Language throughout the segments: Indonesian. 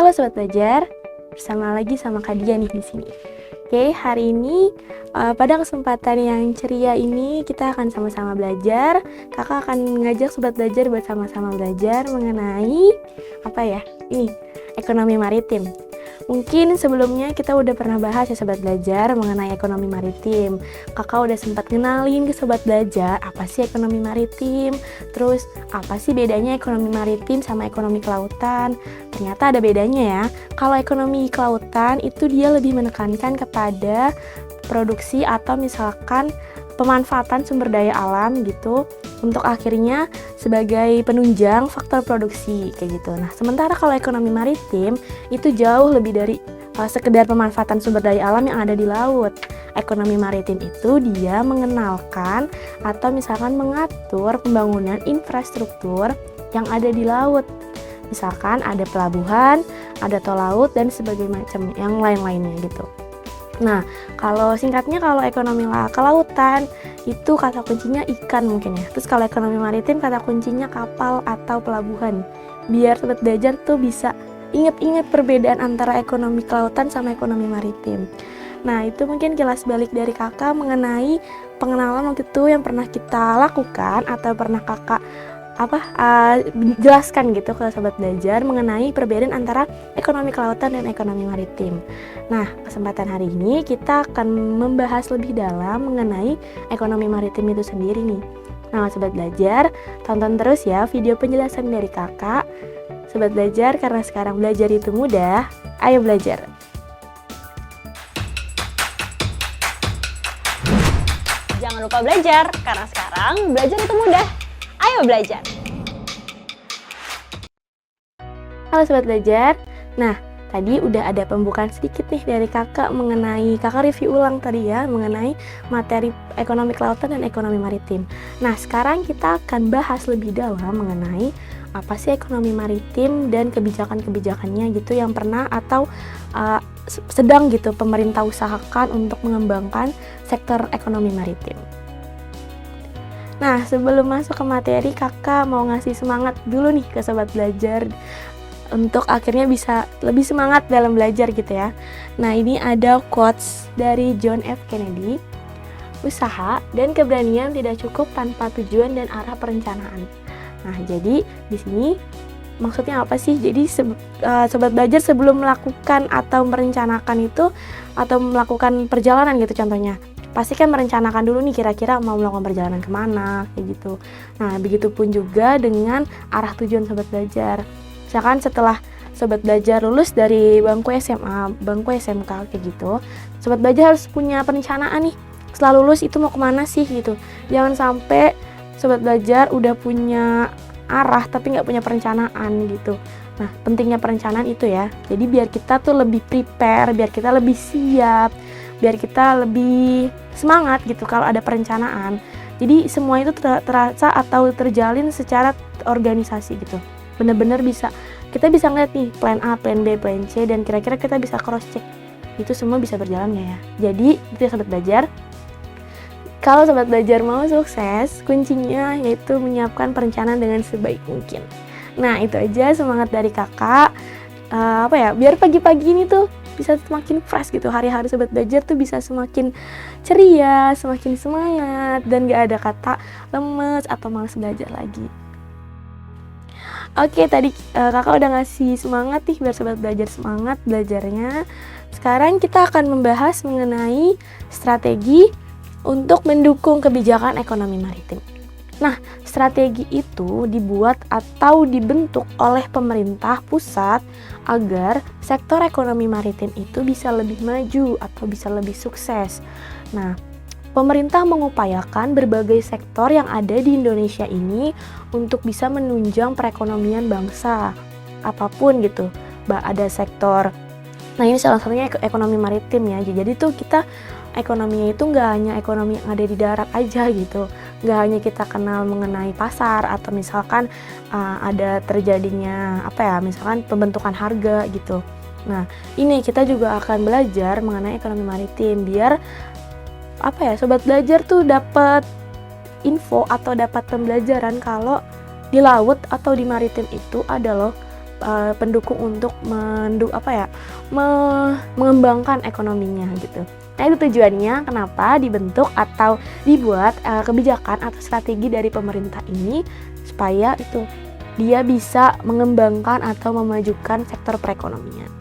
Halo Sobat Belajar, bersama lagi sama Kak Dia nih di sini. Oke, hari ini pada kesempatan yang ceria ini kita akan sama-sama belajar. Kakak akan mengajak Sobat Belajar buat sama-sama belajar mengenai ekonomi maritim. Mungkin sebelumnya kita udah pernah bahas ya Sobat Belajar mengenai ekonomi maritim. Kakak udah sempat kenalin ke Sobat Belajar apa sih ekonomi maritim, terus apa sih bedanya ekonomi maritim sama ekonomi kelautan. Ternyata ada bedanya ya. Kalau ekonomi kelautan itu dia lebih menekankan kepada produksi atau misalkan pemanfaatan sumber daya alam gitu untuk akhirnya sebagai penunjang faktor produksi kayak gitu. Nah, sementara kalau ekonomi maritim itu jauh lebih dari sekedar pemanfaatan sumber daya alam yang ada di laut. Ekonomi maritim itu dia mengenalkan atau misalkan mengatur pembangunan infrastruktur yang ada di laut. Misalkan ada pelabuhan, ada tol laut dan sebagainya macam yang lain-lainnya gitu. Nah, kalau singkatnya kalau ekonomi kelautan itu kata kuncinya ikan mungkin ya. Terus kalau ekonomi maritim kata kuncinya kapal atau pelabuhan. Biar Sobat Belajar tuh bisa ingat-ingat perbedaan antara ekonomi kelautan sama ekonomi maritim. Nah, itu mungkin kilas balik dari kakak mengenai pengenalan waktu itu yang pernah kita lakukan atau pernah kakak jelaskan gitu ke Sobat Belajar mengenai perbedaan antara ekonomi kelautan dan ekonomi maritim. Nah, kesempatan hari ini kita akan membahas lebih dalam mengenai ekonomi maritim itu sendiri nih. Nah, Sobat Belajar, tonton terus ya video penjelasan dari kakak. Sobat Belajar, karena sekarang belajar itu mudah, ayo belajar. Jangan lupa belajar, karena sekarang belajar itu mudah. Ayo belajar. Halo Sobat Belajar. Nah, tadi udah ada pembukaan sedikit nih dari kakak mengenai, kakak review ulang tadi ya, mengenai materi ekonomi kelautan dan ekonomi maritim. Nah, sekarang kita akan bahas lebih dalam mengenai apa sih ekonomi maritim dan kebijakan-kebijakannya gitu yang pernah atau sedang gitu pemerintah usahakan untuk mengembangkan sektor ekonomi maritim. Nah, sebelum masuk ke materi, kakak mau ngasih semangat dulu nih ke Sobat Belajar untuk akhirnya bisa lebih semangat dalam belajar gitu ya. Nah, ini ada quotes dari John F. Kennedy. Usaha dan keberanian tidak cukup tanpa tujuan dan arah perencanaan. Nah, jadi di sini maksudnya apa sih? Jadi Sobat Belajar sebelum melakukan atau merencanakan itu atau melakukan perjalanan gitu contohnya, pasti kan merencanakan dulu nih kira-kira mau melakukan perjalanan kemana kayak gitu. Nah, begitupun juga dengan arah tujuan Sobat Belajar. Misalkan setelah Sobat Belajar lulus dari bangku SMA, bangku SMK kayak gitu, Sobat Belajar harus punya perencanaan nih. Setelah lulus itu mau kemana sih gitu. Jangan sampai Sobat Belajar udah punya arah tapi nggak punya perencanaan gitu. Nah, pentingnya perencanaan itu ya. Jadi biar kita tuh lebih prepare, biar kita lebih siap, biar kita lebih semangat gitu kalau ada perencanaan. Jadi semua itu terasa atau terjalin secara organisasi gitu. Benar-benar kita bisa ngeliat nih plan A, plan B, plan C, dan kira-kira kita bisa cross check itu semua bisa berjalan nggak ya. Jadi itu ya Sobat Belajar. Kalau Sobat Belajar mau sukses, kuncinya yaitu menyiapkan perencanaan dengan sebaik mungkin. Nah, itu aja semangat dari kakak. Biar pagi-pagi ini tuh bisa semakin fresh gitu. Hari-hari Sobat Belajar tuh bisa semakin ceria, semakin semangat, dan gak ada kata lemes atau malas belajar lagi. Oke, tadi kakak udah ngasih semangat nih biar Sobat Belajar semangat belajarnya. Sekarang kita akan membahas mengenai strategi untuk mendukung kebijakan ekonomi maritim. Nah, strategi itu dibuat atau dibentuk oleh pemerintah pusat agar sektor ekonomi maritim itu bisa lebih maju atau bisa lebih sukses. Nah, pemerintah mengupayakan berbagai sektor yang ada di Indonesia ini untuk bisa menunjang perekonomian bangsa. Apapun gitu, ada sektor. Nah, ini salah satunya ekonomi maritim ya. Jadi tuh kita ekonominya itu nggak hanya ekonomi yang ada di darat aja gitu, nggak hanya kita kenal mengenai pasar atau misalkan ada terjadinya misalkan pembentukan harga gitu. Nah, ini kita juga akan belajar mengenai ekonomi maritim biar Sobat Belajar tuh dapat info atau dapat pembelajaran kalau di laut atau di maritim itu ada loh pendukung untuk mengembangkan ekonominya gitu. Nah, itu tujuannya kenapa dibentuk atau dibuat kebijakan atau strategi dari pemerintah ini, supaya itu dia bisa mengembangkan atau memajukan sektor perekonomian.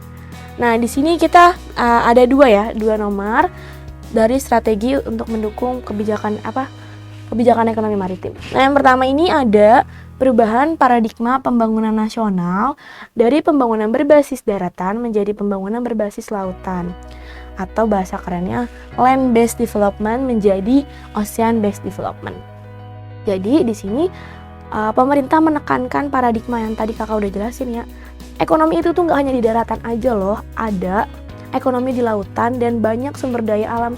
Nah, di sini kita ada dua nomor dari strategi untuk mendukung kebijakan ekonomi maritim. Nah, yang pertama ini ada perubahan paradigma pembangunan nasional dari pembangunan berbasis daratan menjadi pembangunan berbasis lautan, atau bahasa kerennya land based development menjadi ocean based development. Jadi di sini pemerintah menekankan paradigma yang tadi kakak udah jelasin ya. Ekonomi itu tuh nggak hanya di daratan aja loh, ada ekonomi di lautan dan banyak sumber daya alam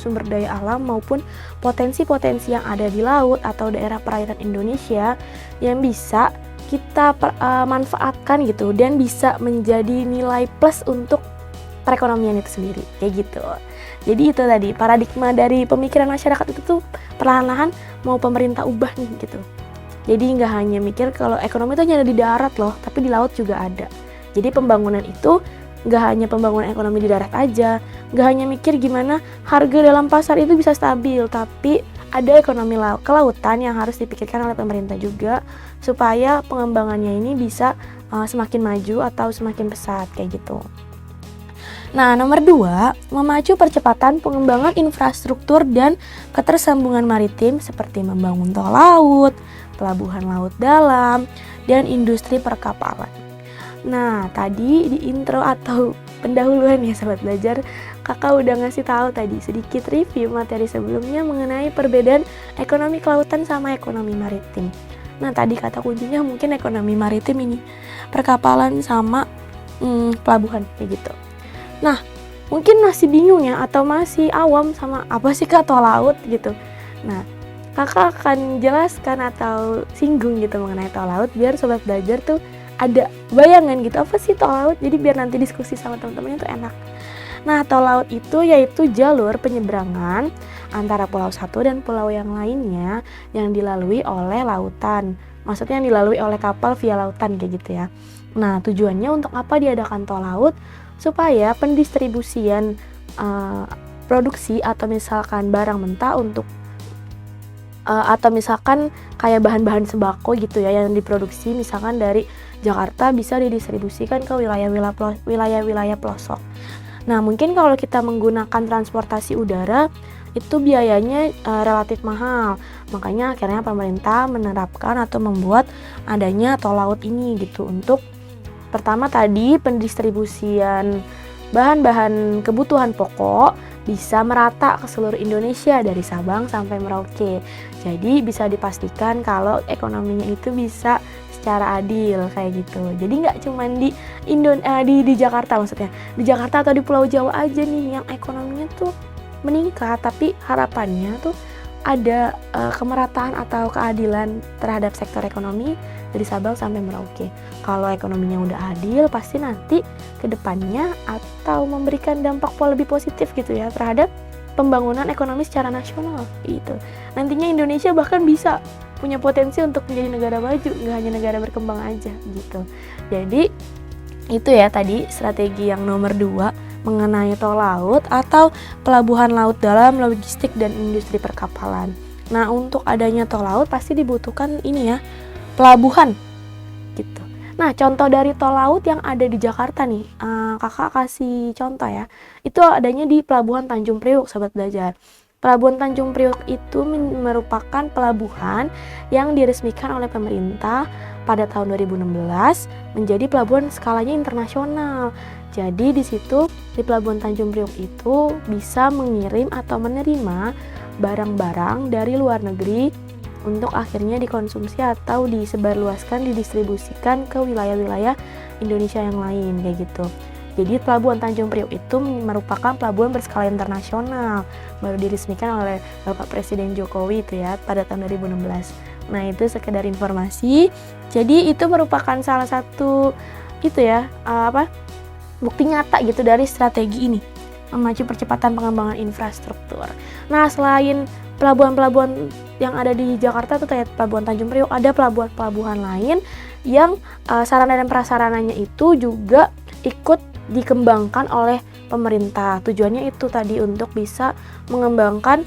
maupun potensi-potensi yang ada di laut atau daerah perairan Indonesia yang bisa kita manfaatkan gitu dan bisa menjadi nilai plus untuk perekonomian itu sendiri, kayak gitu. Jadi itu tadi paradigma dari pemikiran masyarakat itu tuh perlahan-lahan mau pemerintah ubah nih gitu. Jadi nggak hanya mikir kalau ekonomi itu hanya ada di darat loh, tapi di laut juga ada. Jadi pembangunan itu nggak hanya pembangunan ekonomi di darat aja, nggak hanya mikir gimana harga dalam pasar itu bisa stabil, tapi ada ekonomi kelautan yang harus dipikirkan oleh pemerintah juga supaya pengembangannya ini bisa semakin maju atau semakin pesat kayak gitu. Nah, nomor 2, memacu percepatan pengembangan infrastruktur dan ketersambungan maritim seperti membangun tol laut, pelabuhan laut dalam, dan industri perkapalan. Nah, tadi di intro atau pendahuluan ya Sobat Belajar, kakak udah ngasih tahu tadi sedikit review materi sebelumnya mengenai perbedaan ekonomi kelautan sama ekonomi maritim. Nah, tadi kata kuncinya mungkin ekonomi maritim ini, perkapalan sama pelabuhan kayak gitu. Nah, mungkin masih bingung ya atau masih awam sama apa sih Kak tol laut gitu. Nah, kakak akan jelaskan atau singgung gitu mengenai tol laut biar Sobat Belajar tuh ada bayangan gitu apa sih tol laut, jadi biar nanti diskusi sama teman-temannya tuh enak. Nah, tol laut itu yaitu jalur penyeberangan antara pulau satu dan pulau yang lainnya yang dilalui oleh lautan. Maksudnya yang dilalui oleh kapal via lautan kayak gitu ya. Nah, tujuannya untuk apa diadakan tol laut? Supaya pendistribusian produksi atau misalkan barang mentah untuk atau misalkan kayak bahan-bahan sembako gitu ya yang diproduksi misalkan dari Jakarta bisa didistribusikan ke wilayah-wilayah pelosok. Nah, mungkin kalau kita menggunakan transportasi udara itu biayanya relatif mahal. Makanya akhirnya pemerintah menerapkan atau membuat adanya tol laut ini gitu untuk pertama tadi pendistribusian bahan-bahan kebutuhan pokok bisa merata ke seluruh Indonesia dari Sabang sampai Merauke. Jadi bisa dipastikan kalau ekonominya itu bisa secara adil kayak gitu. Jadi nggak cuma di Jakarta maksudnya, di Jakarta atau di Pulau Jawa aja nih yang ekonominya tuh meningkat, tapi harapannya tuh ada kemerataan atau keadilan terhadap sektor ekonomi dari Sabang sampai Merauke. Kalau ekonominya udah adil, pasti nanti kedepannya atau memberikan dampak lebih positif gitu ya terhadap pembangunan ekonomi secara nasional gitu. Nantinya Indonesia bahkan bisa punya potensi untuk menjadi negara maju, nggak hanya negara berkembang aja gitu. Jadi itu ya tadi strategi yang nomor 2 mengenai tol laut atau pelabuhan laut dalam, logistik dan industri perkapalan. Nah, untuk adanya tol laut pasti dibutuhkan ini ya, pelabuhan gitu. Nah, contoh dari tol laut yang ada di Jakarta nih, kakak kasih contoh ya. Itu adanya di Pelabuhan Tanjung Priok, Sobat Belajar. Pelabuhan Tanjung Priok itu merupakan pelabuhan yang diresmikan oleh pemerintah pada tahun 2016 menjadi pelabuhan skalanya internasional. Jadi di situ di Pelabuhan Tanjung Priok itu bisa mengirim atau menerima barang-barang dari luar negeri untuk akhirnya dikonsumsi atau disebarluaskan, didistribusikan ke wilayah-wilayah Indonesia yang lain kayak gitu. Jadi Pelabuhan Tanjung Priok itu merupakan pelabuhan berskala internasional, baru diresmikan oleh Bapak Presiden Jokowi itu ya pada tahun 2016. Nah, itu sekedar informasi. Jadi itu merupakan salah satu itu ya bukti nyata gitu dari strategi ini, memacu percepatan pengembangan infrastruktur. Nah, selain pelabuhan-pelabuhan yang ada di Jakarta tuh kayak Pelabuhan Tanjung Priok, ada pelabuhan-pelabuhan lain yang sarana dan prasarananya itu juga ikut dikembangkan oleh pemerintah. Tujuannya itu tadi untuk bisa mengembangkan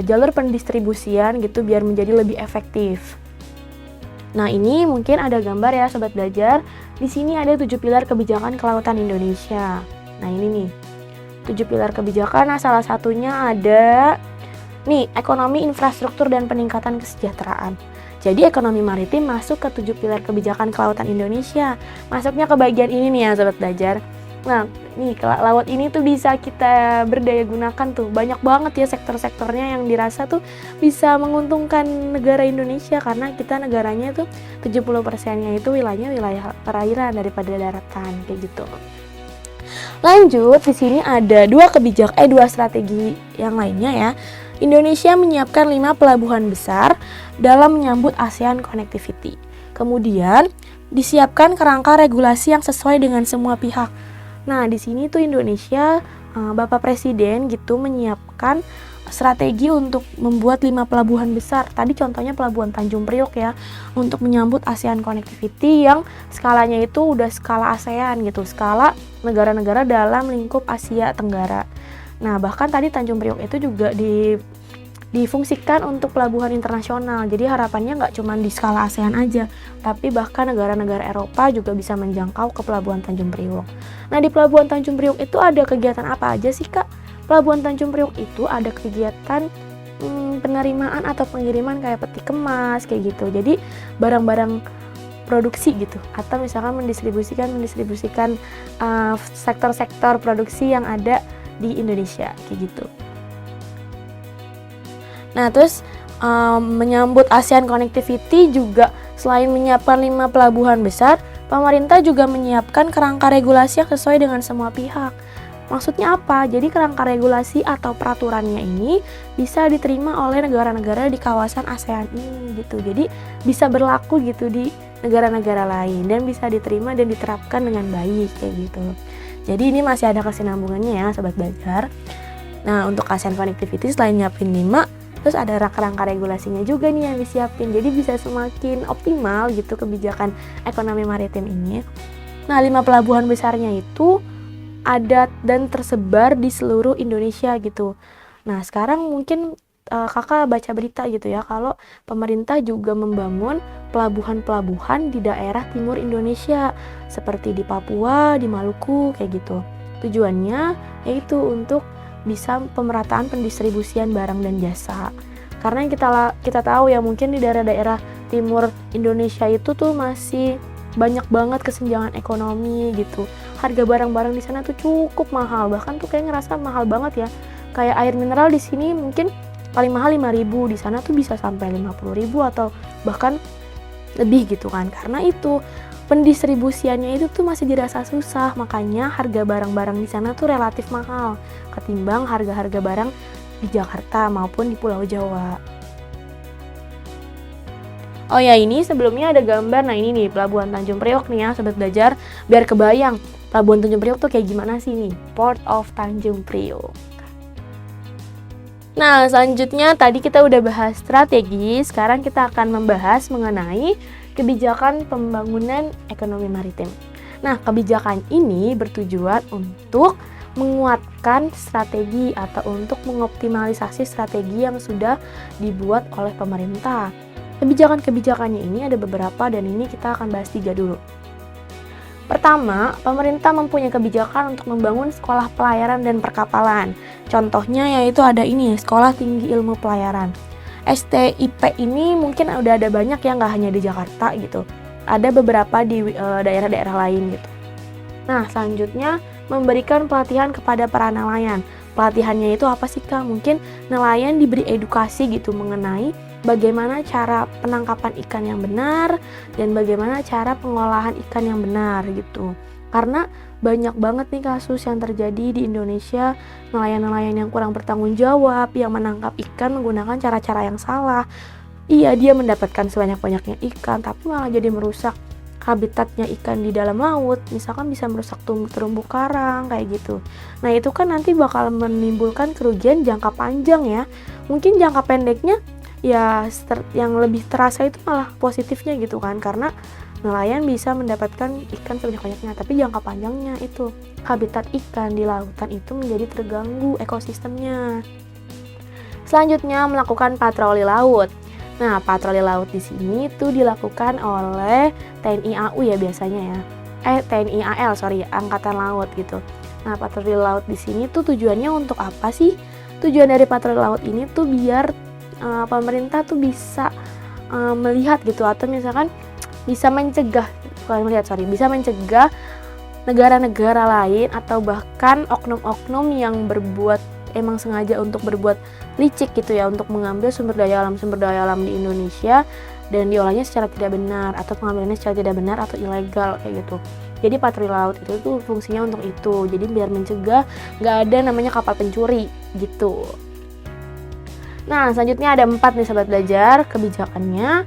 jalur pendistribusian gitu biar menjadi lebih efektif. Nah, ini mungkin ada gambar ya Sobat Belajar. Di sini ada 7 pilar kebijakan kelautan Indonesia. Nah, ini nih. 7 pilar kebijakan. Nah, salah satunya ada nih, ekonomi, infrastruktur dan peningkatan kesejahteraan. Jadi ekonomi maritim masuk ke 7 pilar kebijakan kelautan Indonesia. Masuknya ke bagian ini nih ya Sobat Belajar. Nah, nih laut ini tuh bisa kita berdaya gunakan tuh. Banyak banget ya sektor-sektornya yang dirasa tuh bisa menguntungkan negara Indonesia karena kita negaranya tuh 70%-nya itu wilayah perairan daripada daratan kayak gitu. Lanjut, di sini ada dua strategi yang lainnya ya. Indonesia menyiapkan 5 pelabuhan besar dalam menyambut ASEAN Connectivity. Kemudian disiapkan kerangka regulasi yang sesuai dengan semua pihak. Nah, di sini tuh Indonesia, Bapak Presiden gitu menyiapkan strategi untuk membuat 5 pelabuhan besar. Tadi contohnya Pelabuhan Tanjung Priok ya, untuk menyambut ASEAN Connectivity yang skalanya itu udah skala ASEAN gitu, skala negara-negara dalam lingkup Asia Tenggara. Nah, bahkan tadi Tanjung Priok itu juga difungsikan untuk pelabuhan internasional. Jadi harapannya nggak cuma di skala ASEAN aja, tapi bahkan negara-negara Eropa juga bisa menjangkau ke Pelabuhan Tanjung Priok. Nah, di Pelabuhan Tanjung Priok itu ada kegiatan apa aja sih, Kak? Pelabuhan Tanjung Priok itu ada kegiatan penerimaan atau pengiriman kayak peti kemas kayak gitu. Jadi barang-barang produksi gitu, atau misalkan mendistribusikan sektor-sektor produksi yang ada di Indonesia kayak gitu. Nah, terus menyambut ASEAN Connectivity juga selain menyiapkan 5 pelabuhan besar, pemerintah juga menyiapkan kerangka regulasi yang sesuai dengan semua pihak. Maksudnya apa? Jadi kerangka regulasi atau peraturannya ini bisa diterima oleh negara-negara di kawasan ASEAN ini gitu. Jadi bisa berlaku gitu di negara-negara lain dan bisa diterima dan diterapkan dengan baik kayak gitu. Jadi ini masih ada kesinambungannya ya Sobat Belajar. Nah, untuk ASEAN Connectivity selain nyiapin 5, terus ada kerangka regulasinya juga nih yang disiapin. Jadi bisa semakin optimal gitu kebijakan ekonomi maritim ini. Nah, 5 pelabuhan besarnya itu ada dan tersebar di seluruh Indonesia gitu. Nah, sekarang mungkin kakak baca berita gitu ya, kalau pemerintah juga membangun pelabuhan-pelabuhan di daerah timur Indonesia, seperti di Papua, di Maluku, kayak gitu. Tujuannya yaitu untuk bisa pemerataan pendistribusian barang dan jasa. Karena kita tahu ya, mungkin di daerah-daerah timur Indonesia itu tuh masih banyak banget kesenjangan ekonomi gitu. Harga barang-barang di sana tuh cukup mahal, bahkan tuh kayak ngerasa mahal banget ya. Kayak air mineral di sini mungkin paling mahal 5.000, di sana tuh bisa sampai 50.000 atau bahkan lebih gitu kan. Karena itu pendistribusiannya itu tuh masih dirasa susah, makanya harga barang-barang di sana tuh relatif mahal ketimbang harga-harga barang di Jakarta maupun di Pulau Jawa. Oh ya, ini sebelumnya ada gambar. Nah, ini nih Pelabuhan Tanjung Priok nih ya Sobat Belajar, biar kebayang Pelabuhan Tanjung Priok tuh kayak gimana sih nih, Port of Tanjung Priok. Nah, selanjutnya tadi kita udah bahas strategi, sekarang kita akan membahas mengenai kebijakan pembangunan ekonomi maritim. Nah, kebijakan ini bertujuan untuk menguatkan strategi atau untuk mengoptimalisasi strategi yang sudah dibuat oleh pemerintah. Kebijakan-kebijakannya ini ada beberapa dan ini kita akan bahas 3 dulu. Pertama, pemerintah mempunyai kebijakan untuk membangun sekolah pelayaran dan perkapalan. Contohnya yaitu ada ini, Sekolah Tinggi Ilmu Pelayaran. STIP ini mungkin udah ada banyak ya, nggak hanya di Jakarta gitu. Ada beberapa di daerah-daerah lain gitu. Nah, selanjutnya memberikan pelatihan kepada para nelayan. Pelatihannya itu apa sih Kak? Mungkin nelayan diberi edukasi gitu mengenai bagaimana cara penangkapan ikan yang benar dan bagaimana cara pengolahan ikan yang benar gitu. Karena banyak banget nih kasus yang terjadi di Indonesia, nelayan-nelayan yang kurang bertanggung jawab, yang menangkap ikan menggunakan cara-cara yang salah. Iya, dia mendapatkan sebanyak-banyaknya ikan, tapi malah jadi merusak habitatnya ikan di dalam laut. Misalkan bisa merusak terumbu karang kayak gitu. Nah, itu kan nanti bakal menimbulkan kerugian jangka panjang ya. Mungkin jangka pendeknya ya yang lebih terasa itu malah positifnya gitu kan, karena nelayan bisa mendapatkan ikan sebanyak-banyaknya, tapi jangka panjangnya itu habitat ikan di lautan itu menjadi terganggu ekosistemnya. Selanjutnya melakukan patroli laut. Nah, patroli laut di sini tuh dilakukan oleh TNI AU ya biasanya ya. TNI AL, Angkatan Laut gitu. Nah, patroli laut di sini tuh tujuannya untuk apa sih? Tujuan dari patroli laut ini tuh biar pemerintah tuh bisa melihat gitu, atau misalkan bisa mencegah, bisa mencegah negara-negara lain atau bahkan oknum-oknum yang berbuat emang sengaja untuk berbuat licik gitu ya, untuk mengambil sumber daya alam di Indonesia dan diolahnya secara tidak benar, atau pengambilannya secara tidak benar atau ilegal kayak gitu. Jadi patroli laut itu tuh fungsinya untuk itu, jadi biar mencegah nggak ada namanya kapal pencuri gitu. Nah, selanjutnya ada 4 nih sobat belajar kebijakannya.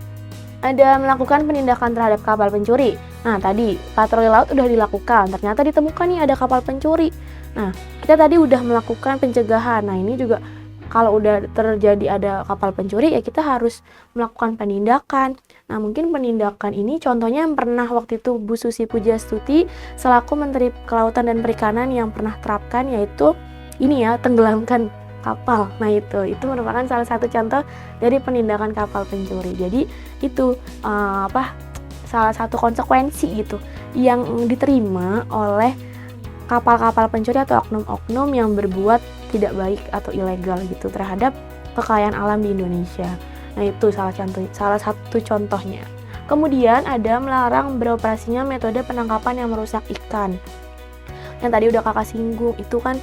Ada melakukan penindakan terhadap kapal pencuri. Nah, tadi patroli laut udah dilakukan, ternyata ditemukan nih ada kapal pencuri. Nah, kita tadi udah melakukan pencegahan. Nah, ini juga kalau udah terjadi ada kapal pencuri ya kita harus melakukan penindakan. Nah, mungkin penindakan ini contohnya yang pernah waktu itu Bu Susi Pujastuti selaku Menteri Kelautan dan Perikanan yang pernah terapkan, yaitu ini ya, tenggelamkan kapal. Nah, itu merupakan salah satu contoh dari penindakan kapal pencuri. Jadi itu salah satu konsekuensi gitu yang diterima oleh kapal-kapal pencuri atau oknum-oknum yang berbuat tidak baik atau ilegal gitu terhadap kekayaan alam di Indonesia. Nah, itu salah satu contohnya. Kemudian ada melarang beroperasinya metode penangkapan yang merusak ikan. Yang tadi udah kakak singgung, itu kan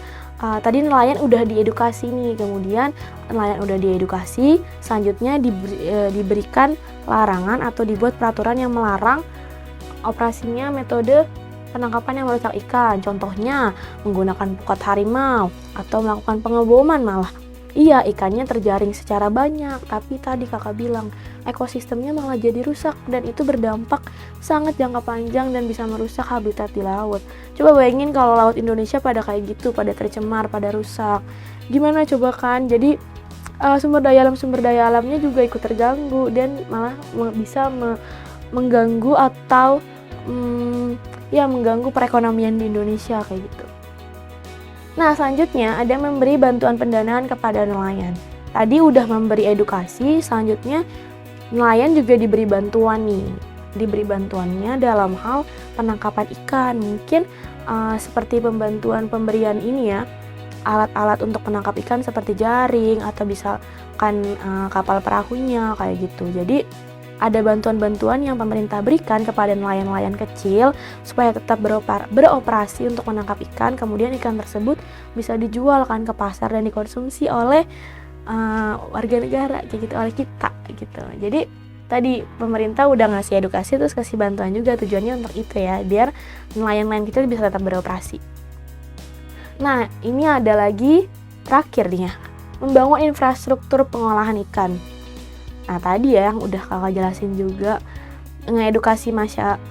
tadi nelayan udah diedukasi nih, kemudian nelayan udah diedukasi, selanjutnya diberikan larangan atau dibuat peraturan yang melarang operasinya metode penangkapan yang merusak ikan. Contohnya menggunakan pukat harimau atau melakukan pengeboman malah. Iya, ikannya terjaring secara banyak, tapi tadi kakak bilang ekosistemnya malah jadi rusak dan itu berdampak sangat jangka panjang dan bisa merusak habitat di laut. Coba bayangin kalau laut Indonesia pada kayak gitu, pada tercemar, pada rusak. Gimana coba kan? Jadi sumber daya alamnya juga ikut terganggu dan malah bisa mengganggu atau mengganggu perekonomian di Indonesia kayak gitu. Nah, selanjutnya ada memberi bantuan pendanaan kepada nelayan. Tadi udah memberi edukasi, selanjutnya nelayan juga diberi bantuan nih. Diberi bantuannya dalam hal penangkapan ikan. Mungkin seperti pemberian ini ya, alat-alat untuk menangkap ikan seperti jaring atau misalkan kapal perahunya kayak gitu. Jadi ada bantuan-bantuan yang pemerintah berikan kepada nelayan-nelayan kecil supaya tetap beroperasi untuk menangkap ikan, kemudian ikan tersebut bisa dijual kan ke pasar dan dikonsumsi oleh warga negara kayak gitu, oleh kita gitu. Jadi tadi pemerintah udah ngasih edukasi terus kasih bantuan juga, tujuannya untuk itu ya, biar nelayan-nelayan kecil bisa tetap beroperasi. Nah, ini ada lagi terakhir nih ya, membangun infrastruktur pengolahan ikan. Nah, tadi ya yang udah kakak jelasin juga, ngedukasi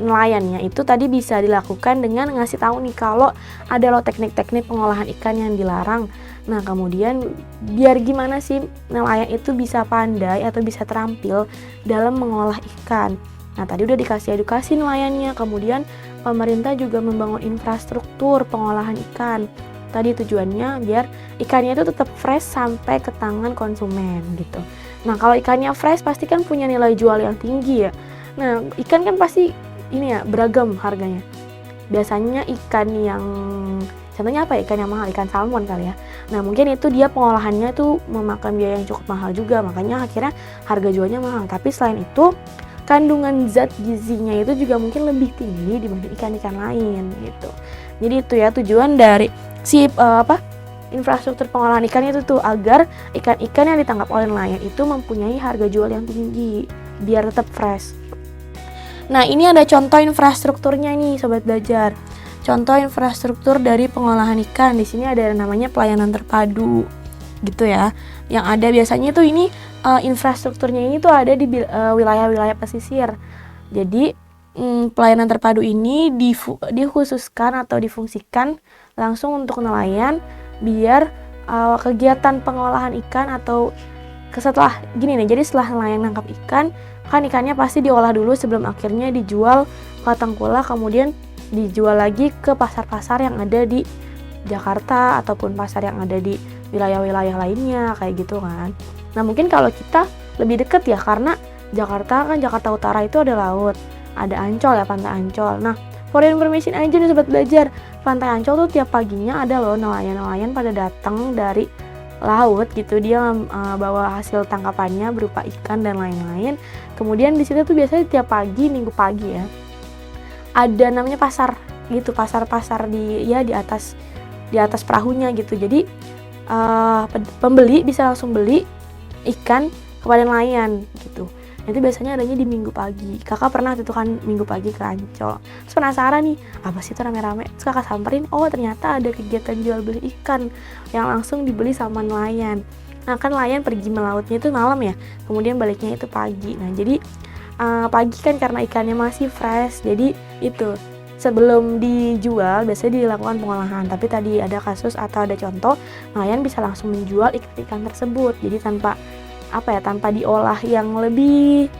nelayannya itu tadi bisa dilakukan dengan ngasih tahu nih kalau ada loh teknik-teknik pengolahan ikan yang dilarang. Nah, kemudian biar gimana sih nelayan itu bisa pandai atau bisa terampil dalam mengolah ikan. Nah, tadi udah dikasih edukasi nelayannya, kemudian pemerintah juga membangun infrastruktur pengolahan ikan. Tadi tujuannya biar ikannya itu tetap fresh sampai ke tangan konsumen gitu. Nah, kalau ikannya fresh pasti kan punya nilai jual yang tinggi ya. Nah, ikan kan pasti ini ya beragam harganya. Biasanya ikan yang contohnya apa ya? Ikan yang mahal, ikan salmon kali ya. Nah, mungkin itu dia pengolahannya tuh memakan biaya yang cukup mahal juga, makanya akhirnya harga jualnya mahal. Tapi selain itu, kandungan zat gizinya itu juga mungkin lebih tinggi dibanding ikan-ikan lain gitu. Jadi itu ya tujuan dari infrastruktur pengolahan ikan itu tuh agar ikan-ikan yang ditangkap oleh nelayan itu mempunyai harga jual yang tinggi biar tetap fresh. Nah, ini ada contoh infrastrukturnya nih sobat belajar. Contoh infrastruktur dari pengolahan ikan. Di sini ada namanya pelayanan terpadu gitu ya. Yang ada biasanya tuh ini infrastrukturnya ini tuh ada di wilayah-wilayah pesisir. Jadi pelayanan terpadu ini dikhususkan atau difungsikan langsung untuk nelayan biar kegiatan pengolahan ikan atau setelah gini nih, jadi setelah nelayan nangkap ikan, kan ikannya pasti diolah dulu sebelum akhirnya dijual ke Tengkulak, kemudian dijual lagi ke pasar-pasar yang ada di Jakarta ataupun pasar yang ada di wilayah-wilayah lainnya kayak gitu kan. Nah mungkin kalau kita lebih deket ya, karena Jakarta Utara itu ada laut, ada Ancol ya, Pantai Ancol. Nah for information aja nih Sobat Belajar, Pantai Ancol tuh tiap paginya ada loh nelayan-nelayan pada datang dari laut gitu. Dia bawa hasil tangkapannya berupa ikan dan lain-lain. Kemudian di situ tuh biasanya tiap pagi, Minggu pagi ya, ada namanya pasar gitu, pasar-pasar di atas perahunya gitu. Jadi pembeli bisa langsung beli ikan kepada nelayan gitu. Itu biasanya adanya di Minggu pagi. Kakak pernah tuh kan Minggu pagi ke Ancol. Terus penasaran nih, apa sih itu rame-rame? Terus kakak samperin, oh ternyata ada kegiatan jual beli ikan yang langsung dibeli sama nelayan. Nah kan nelayan pergi melautnya itu malam ya, kemudian baliknya itu pagi. Nah jadi pagi kan karena ikannya masih fresh, jadi itu sebelum dijual biasanya dilakukan pengolahan. Tapi tadi ada kasus atau ada contoh nelayan bisa langsung menjual ikan tersebut, jadi tanpa diolah yang lebih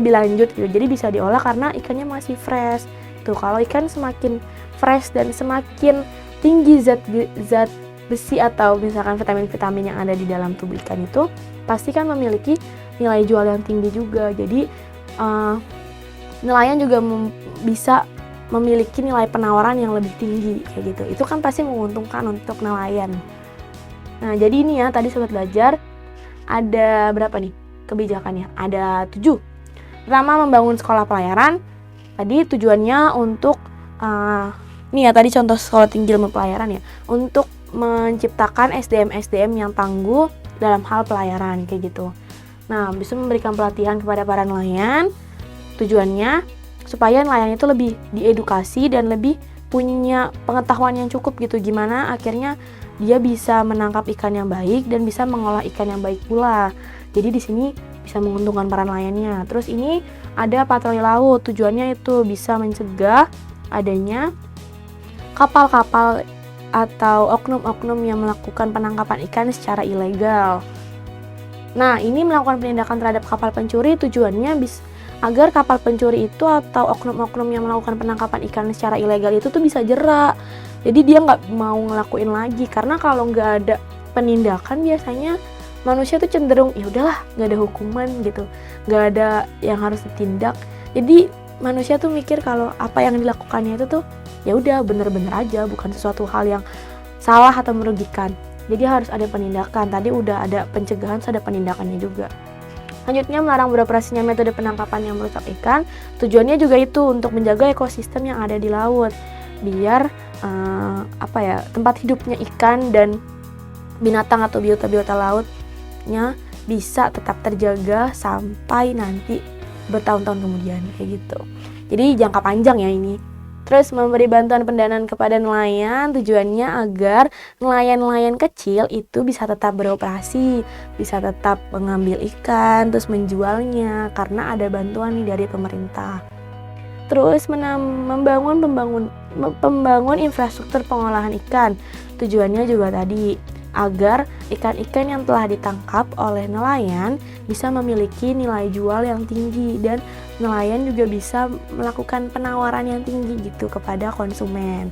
lanjut gitu. Jadi bisa diolah karena ikannya masih fresh. Tuh kalau ikan semakin fresh dan semakin tinggi zat besi atau misalkan vitamin-vitamin yang ada di dalam tubuh ikan itu, pasti kan memiliki nilai jual yang tinggi juga. Jadi nelayan juga bisa memiliki nilai penawaran yang lebih tinggi kayak gitu. Itu kan pasti menguntungkan untuk nelayan. Nah jadi ini ya tadi Sobat Belajar, ada berapa nih kebijakannya? Ada 7. Pertama, membangun sekolah pelayaran. Tadi tujuannya untuk nih ya tadi contoh sekolah tinggi ilmu pelayaran ya, untuk menciptakan SDM yang tangguh dalam hal pelayaran kayak gitu. Nah bisa memberikan pelatihan kepada para nelayan. Tujuannya supaya nelayan itu lebih diedukasi dan lebih punya pengetahuan yang cukup gitu, gimana akhirnya dia bisa menangkap ikan yang baik dan bisa mengolah ikan yang baik pula. Jadi di sini bisa menguntungkan para nelayannya. Terus ini ada patroli laut, tujuannya itu bisa mencegah adanya kapal-kapal atau oknum-oknum yang melakukan penangkapan ikan secara ilegal. Nah ini melakukan penindakan terhadap kapal pencuri, tujuannya agar kapal pencuri itu atau oknum-oknum yang melakukan penangkapan ikan secara ilegal itu tuh bisa jerak. Jadi dia nggak mau ngelakuin lagi, karena kalau nggak ada penindakan biasanya manusia tuh cenderung ya udahlah nggak ada hukuman gitu, nggak ada yang harus ditindak. Jadi manusia tuh mikir kalau apa yang dilakukannya itu tuh ya udah bener-bener aja, bukan sesuatu hal yang salah atau merugikan. Jadi harus ada penindakan. Tadi udah ada pencegahan, ada penindakannya juga. Selanjutnya melarang beroperasinya metode penangkapan yang merusak ikan. Tujuannya juga itu untuk menjaga ekosistem yang ada di laut, biar tempat hidupnya ikan dan binatang atau biota-biota lautnya bisa tetap terjaga sampai nanti bertahun-tahun kemudian kayak gitu. Jadi jangka panjang ya ini. Terus memberi bantuan pendanaan kepada nelayan, tujuannya agar nelayan-nelayan kecil itu bisa tetap beroperasi, bisa tetap mengambil ikan, terus menjualnya karena ada bantuan nih dari pemerintah. Terus membangun infrastruktur pengolahan ikan, tujuannya juga tadi agar ikan-ikan yang telah ditangkap oleh nelayan bisa memiliki nilai jual yang tinggi dan nelayan juga bisa melakukan penawaran yang tinggi gitu kepada konsumen.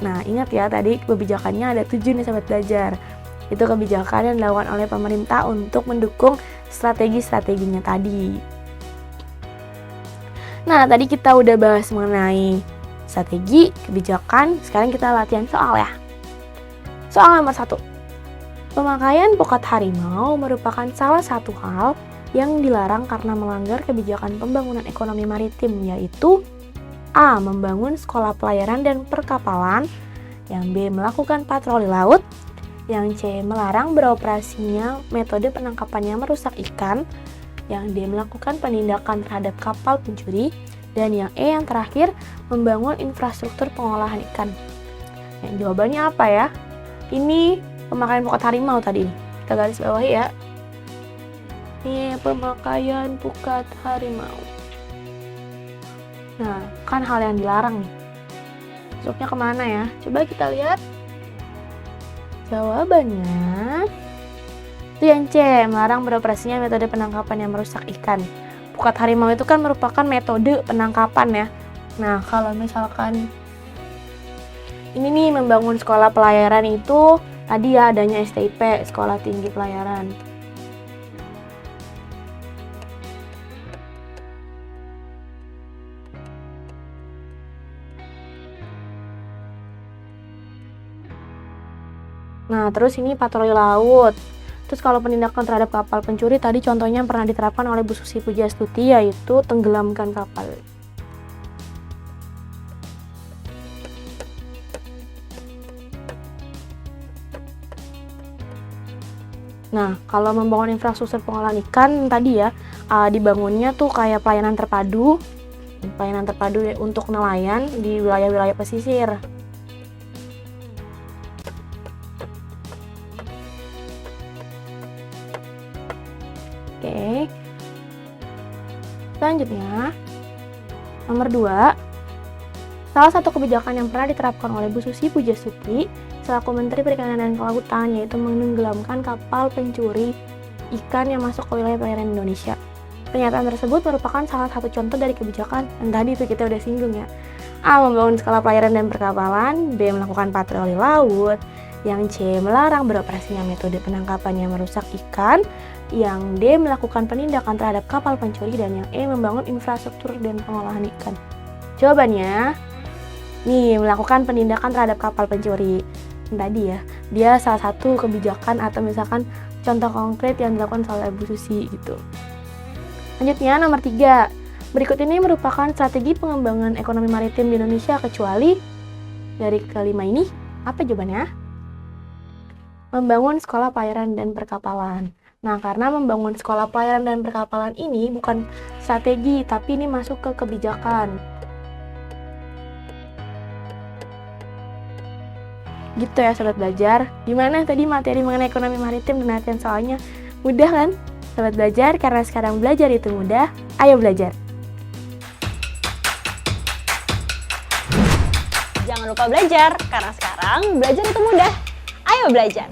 Nah ingat ya tadi kebijakannya ada 7 nih Sobat Belajar. Itu kebijakan yang dilakukan oleh pemerintah untuk mendukung strategi-strateginya tadi. Nah tadi kita udah bahas mengenai strategi, kebijakan. Sekarang kita latihan soal ya. Soal nomor 1. Pemakaian pokat harimau merupakan salah satu hal yang dilarang karena melanggar kebijakan pembangunan ekonomi maritim, yaitu A. Membangun sekolah pelayaran dan perkapalan, yang B. Melakukan patroli laut, yang C. Melarang beroperasinya metode penangkapan yang merusak ikan, yang D. Melakukan penindakan terhadap kapal pencuri, dan yang E yang terakhir membangun infrastruktur pengolahan ikan. Yang jawabannya apa ya? Ini pemakaian pokat harimau tadi. Kita garis bawahi ya. Ini pemakaian pokat harimau. Nah, kan hal yang dilarang nih. Masuknya kemana ya? Coba kita lihat. Jawabannya Itu yang C, melarang beroperasinya metode penangkapan yang merusak ikan. Pukat harimau itu kan merupakan metode penangkapan ya. Nah, kalau misalkan ini nih membangun sekolah pelayaran itu tadi ya adanya STIP, Sekolah Tinggi Pelayaran. Nah, terus ini patroli laut. Terus kalau penindakan terhadap kapal pencuri tadi contohnya yang pernah diterapkan oleh Bu Susi Pujastuti yaitu tenggelamkan kapal. Nah, kalau membangun infrastruktur pengolahan ikan tadi ya, dibangunnya tuh kayak pelayanan terpadu ya, untuk nelayan di wilayah-wilayah pesisir. Oke. Selanjutnya, nomor 2, salah satu kebijakan yang pernah diterapkan oleh Bu Susi Pujastuti selaku Menteri Perikanan dan Kelautan yaitu menenggelamkan kapal pencuri ikan yang masuk ke wilayah perairan Indonesia. Pernyataan tersebut merupakan salah satu contoh dari kebijakan yang tadi itu kita udah singgung ya. A. Membangun sekolah pelayaran dan perkapalan. B. Melakukan patroli laut. Yang C. Melarang beroperasinya metode penangkapan yang merusak ikan. Yang D. Melakukan penindakan terhadap kapal pencuri. Dan yang E. Membangun infrastruktur dan pengolahan ikan. Jawabannya, nih, melakukan penindakan terhadap kapal pencuri. Tadi ya, dia salah satu kebijakan atau misalkan contoh konkret yang dilakukan oleh Bu Susi gitu. Selanjutnya nomor 3, berikut ini merupakan strategi pengembangan ekonomi maritim di Indonesia kecuali dari kelima ini, apa jawabannya? Membangun sekolah pelayaran dan perkapalan. Nah, karena membangun sekolah pelayaran dan perkapalan ini bukan strategi, tapi ini masuk ke kebijakan. Gitu ya Sobat Belajar. Gimana tadi materi mengenai ekonomi maritim dan latihan soalnya? Mudah kan? Sobat Belajar, karena sekarang belajar itu mudah, ayo belajar. Jangan lupa belajar, karena sekarang belajar itu mudah. Ayo belajar!